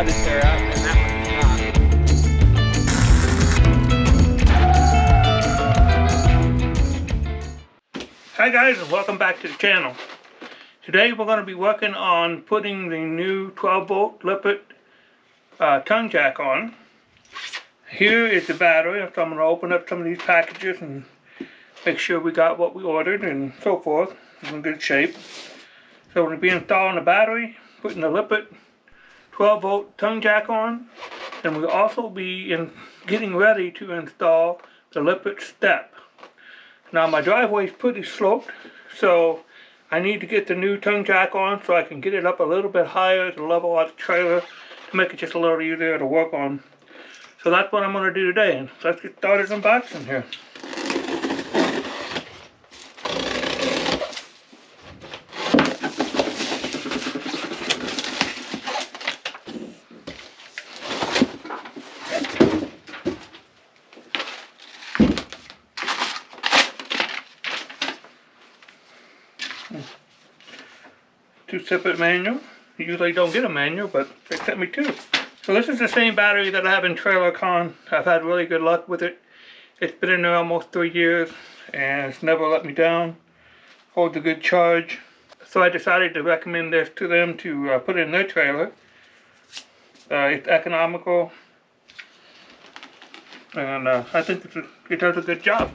allowed to tear up, and that one's not. Hi guys, and welcome back to the channel. Today we're going to be working on putting the new 12 volt Lippert tongue jack on. Here is the battery, so I'm going to open up some of these packages and make sure we got what we ordered and so forth. It's in good shape. So we're going to be installing the battery, putting the Lippert 12 volt tongue jack on, and we'll also be getting ready to install the Lippert step. Now my driveway is pretty sloped, so I need to get the new tongue jack on so I can get it up a little bit higher to level out the trailer to make it just a little easier to work on. So that's what I'm going to do today, and let's get started unboxing here. Two separate manuals. Usually don't get a manual, but they sent me two. So this is the same battery that I have in TrailerCon. I've had really good luck with it. It's been in there almost 3 years and it's never let me down. Holds a good charge. So I decided to recommend this to them to put in their trailer. It's economical, and I think it does a good job.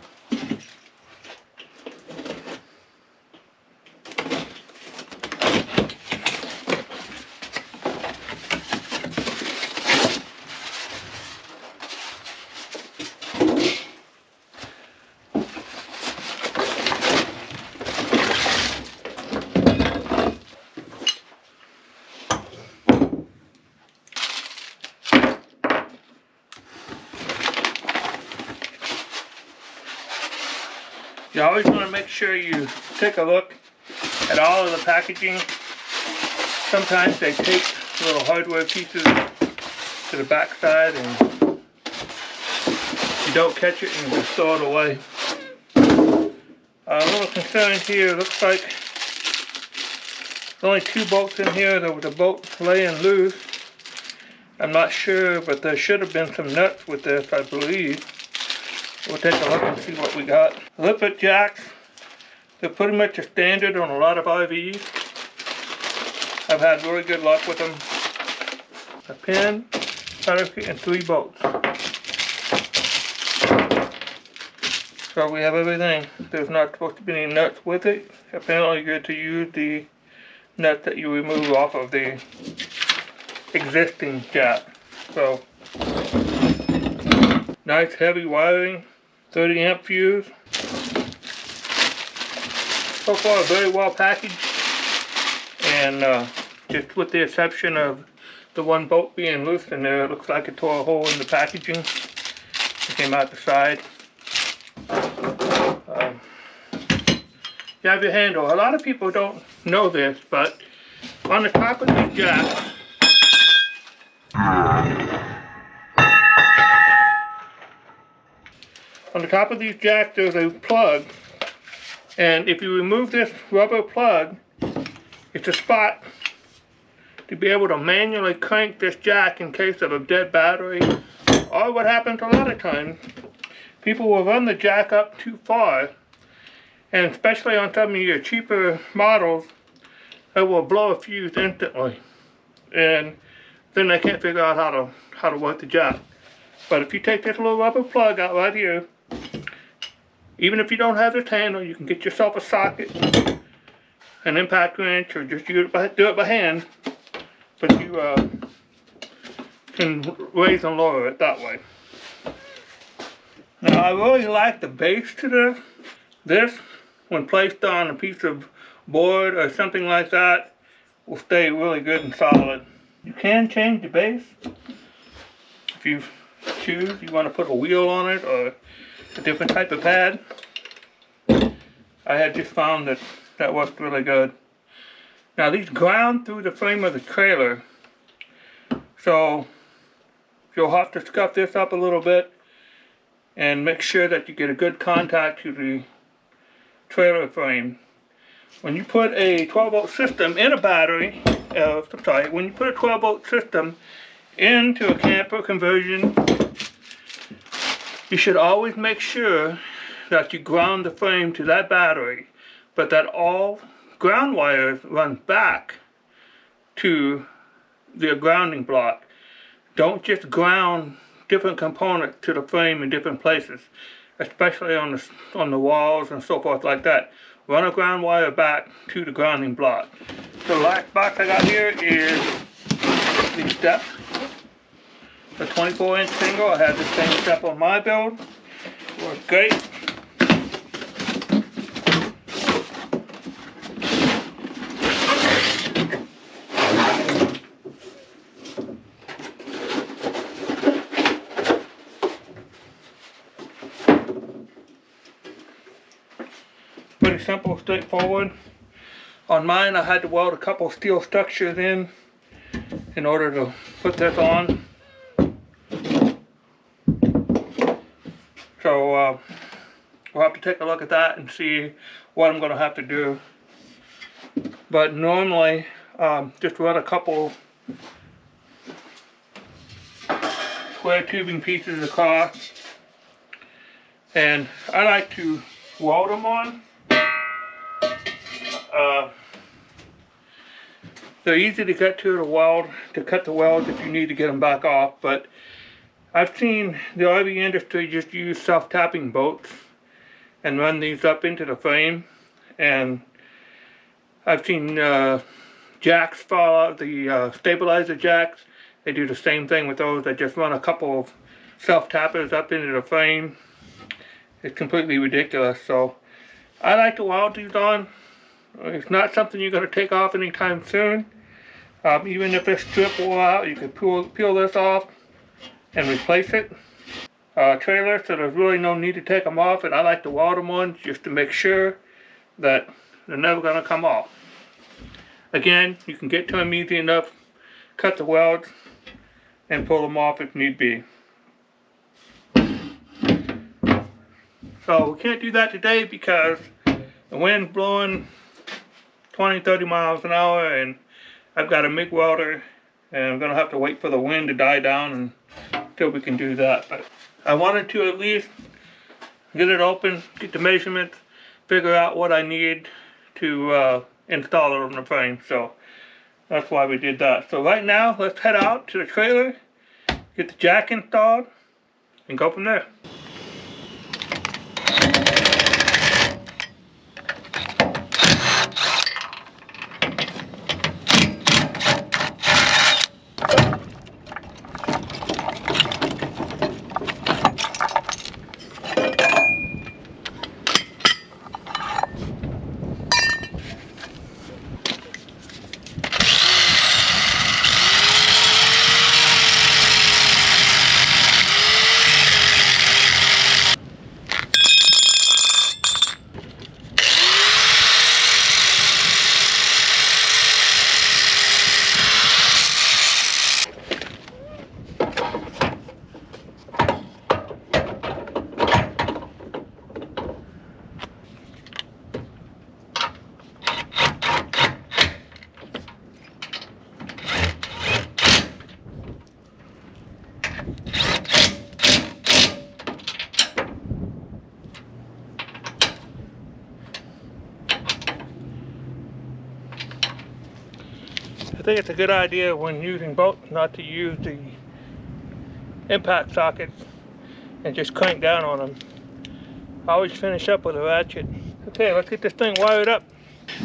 You always want to make sure you take a look at all of the packaging. Sometimes they take little hardware pieces to the back side and you don't catch it and you just throw it away. A little concerned here, looks like there's only 2 bolts in here. There was a bolt laying loose. I'm not sure, but there should have been some nuts with this, I believe. We'll take a look and see what we got. Lippert jacks, they're pretty much a standard on a lot of RVs. I've had really good luck with them. A pin, and 3 bolts. So we have everything. There's not supposed to be any nuts with it. Apparently you're to use the nut that you remove off of the existing jack. So, nice heavy wiring. 30 amp fuse. So far very well packaged, and just with the exception of the 1 bolt being loose in there, it looks like it tore a hole in the packaging. It came out the side. You have your handle. A lot of people don't know this, but on the top of the jack, on the top of these jacks there's a plug, and if you remove this rubber plug, it's a spot to be able to manually crank this jack in case of a dead battery. Or what happens a lot of times, people will run the jack up too far, and especially on some of your cheaper models, it will blow a fuse instantly, and then they can't figure out how to work the jack. But if you take this little rubber plug out right here, even if you don't have this handle, you can get yourself a socket, an impact wrench, or just do it by hand. But you can raise and lower it that way. Now I really like the base to this. This, when placed on a piece of board or something like that, will stay really good and solid. You can change the base if you choose. You want to put a wheel on it or a different type of pad. I had just found that worked really good. Now these ground through the frame of the trailer, so you'll have to scuff this up a little bit and make sure that you get a good contact to the trailer frame. When you put a 12 volt system in a battery, when you put a 12 volt system into a camper conversion, you should always make sure that you ground the frame to that battery, but that all ground wires run back to the grounding block. Don't just ground different components to the frame in different places, especially on the walls and so forth like that. Run a ground wire back to the grounding block. The last box I got here is the step, the 24-inch single. I had the same step on my build. Works great. Pretty simple, straightforward. On mine, I had to weld a couple steel structures in order to put this on. So we'll have to take a look at that and see what I'm going to have to do. But normally, just run a couple square tubing pieces across, and I like to weld them on. They're easy to get to cut the welds if you need to get them back off, but I've seen the RV industry just use self-tapping bolts and run these up into the frame, and I've seen jacks fall out, the stabilizer jacks. They do the same thing with those. They just run a couple of self-tappers up into the frame. It's completely ridiculous. So I like to weld these on. It's not something you're going to take off anytime soon. Even if this strip wore out, you could peel this off and replace it. Trailers, so there's really no need to take them off, and I like to weld them on just to make sure that they're never going to come off. Again, you can get to them easy enough, cut the welds, and pull them off if need be. So we can't do that today because the wind's blowing 20-30 miles an hour, and I've got a MIG welder, and I'm going to have to wait for the wind to die down until we can do that. But I wanted to at least get it open, get the measurements, figure out what I need to install it on the frame. So that's why we did that. So right now, let's head out to the trailer, get the jack installed, and go from there. I think it's a good idea when using bolts not to use the impact sockets and just crank down on them. Always finish up with a ratchet. Okay, let's get this thing wired up.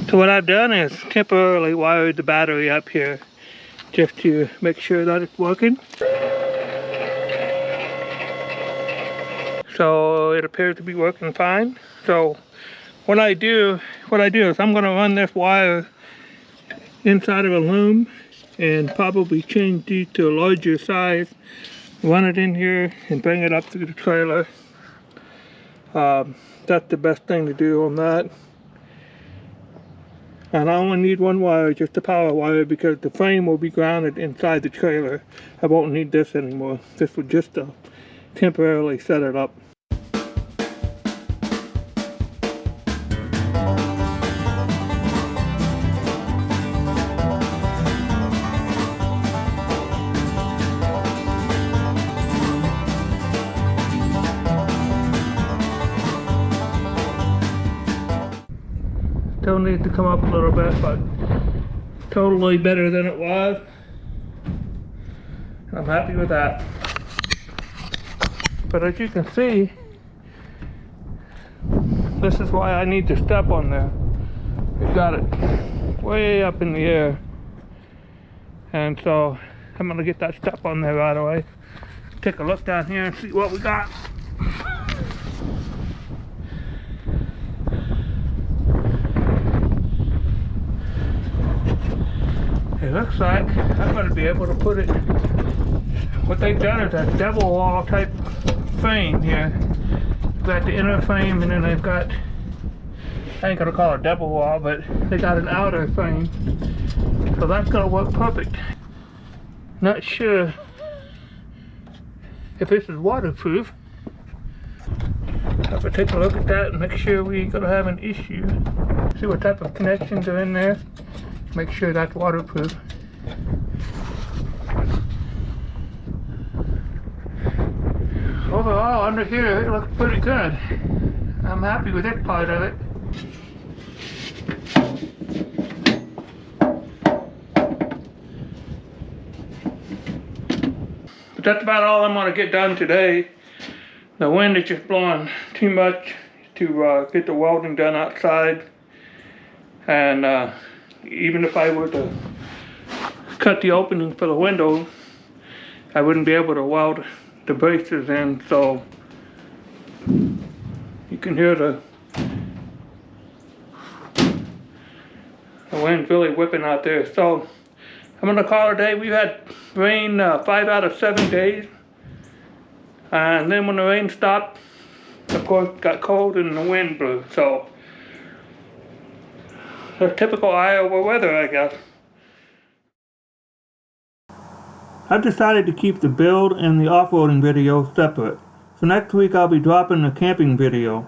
So what I've done is temporarily wired the battery up here just to make sure that it's working. So it appears to be working fine. So what I do is I'm going to run this wire inside of a loom and probably change these to a larger size, run it in here and bring it up through the trailer. That's the best thing to do on that. And I only need one wire, just a power wire, because the frame will be grounded inside the trailer. I won't need this anymore. This will just temporarily set it up. still needs to come up a little bit, but totally better than it was. I'm happy with that. But as you can see, this is why I need to step on there. We've got it way up in the air. And so I'm gonna get that step on there right away. Take a look down here and see what we got. It looks like I'm going to be able to put it, what they've done is a devil wall type frame here. They've got the inner frame, and then they've got, I ain't going to call it a devil wall, but they got an outer frame. So that's going to work perfect. Not sure if this is waterproof. Have to take a look at that and make sure we ain't going to have an issue. See what type of connections are in there. Make sure that's waterproof. Overall, under here, it looks pretty good. I'm happy with this part of it. But that's about all I'm going to get done today. The wind is just blowing too much to get the welding done outside. And even if I were to cut the opening for the window, I wouldn't be able to weld the braces in, so you can hear the wind really whipping out there. So I'm gonna call it a day. We've had rain 5 out of 7 days, and then when the rain stopped, of course, it got cold and the wind blew. So it's typical Iowa weather, I guess. I've decided to keep the build and the off-roading video separate. So next week I'll be dropping a camping video.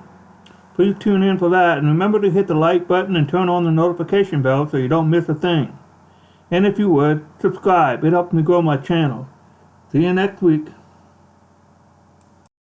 Please tune in for that, and remember to hit the like button and turn on the notification bell so you don't miss a thing. And if you would, subscribe. It helps me grow my channel. See you next week.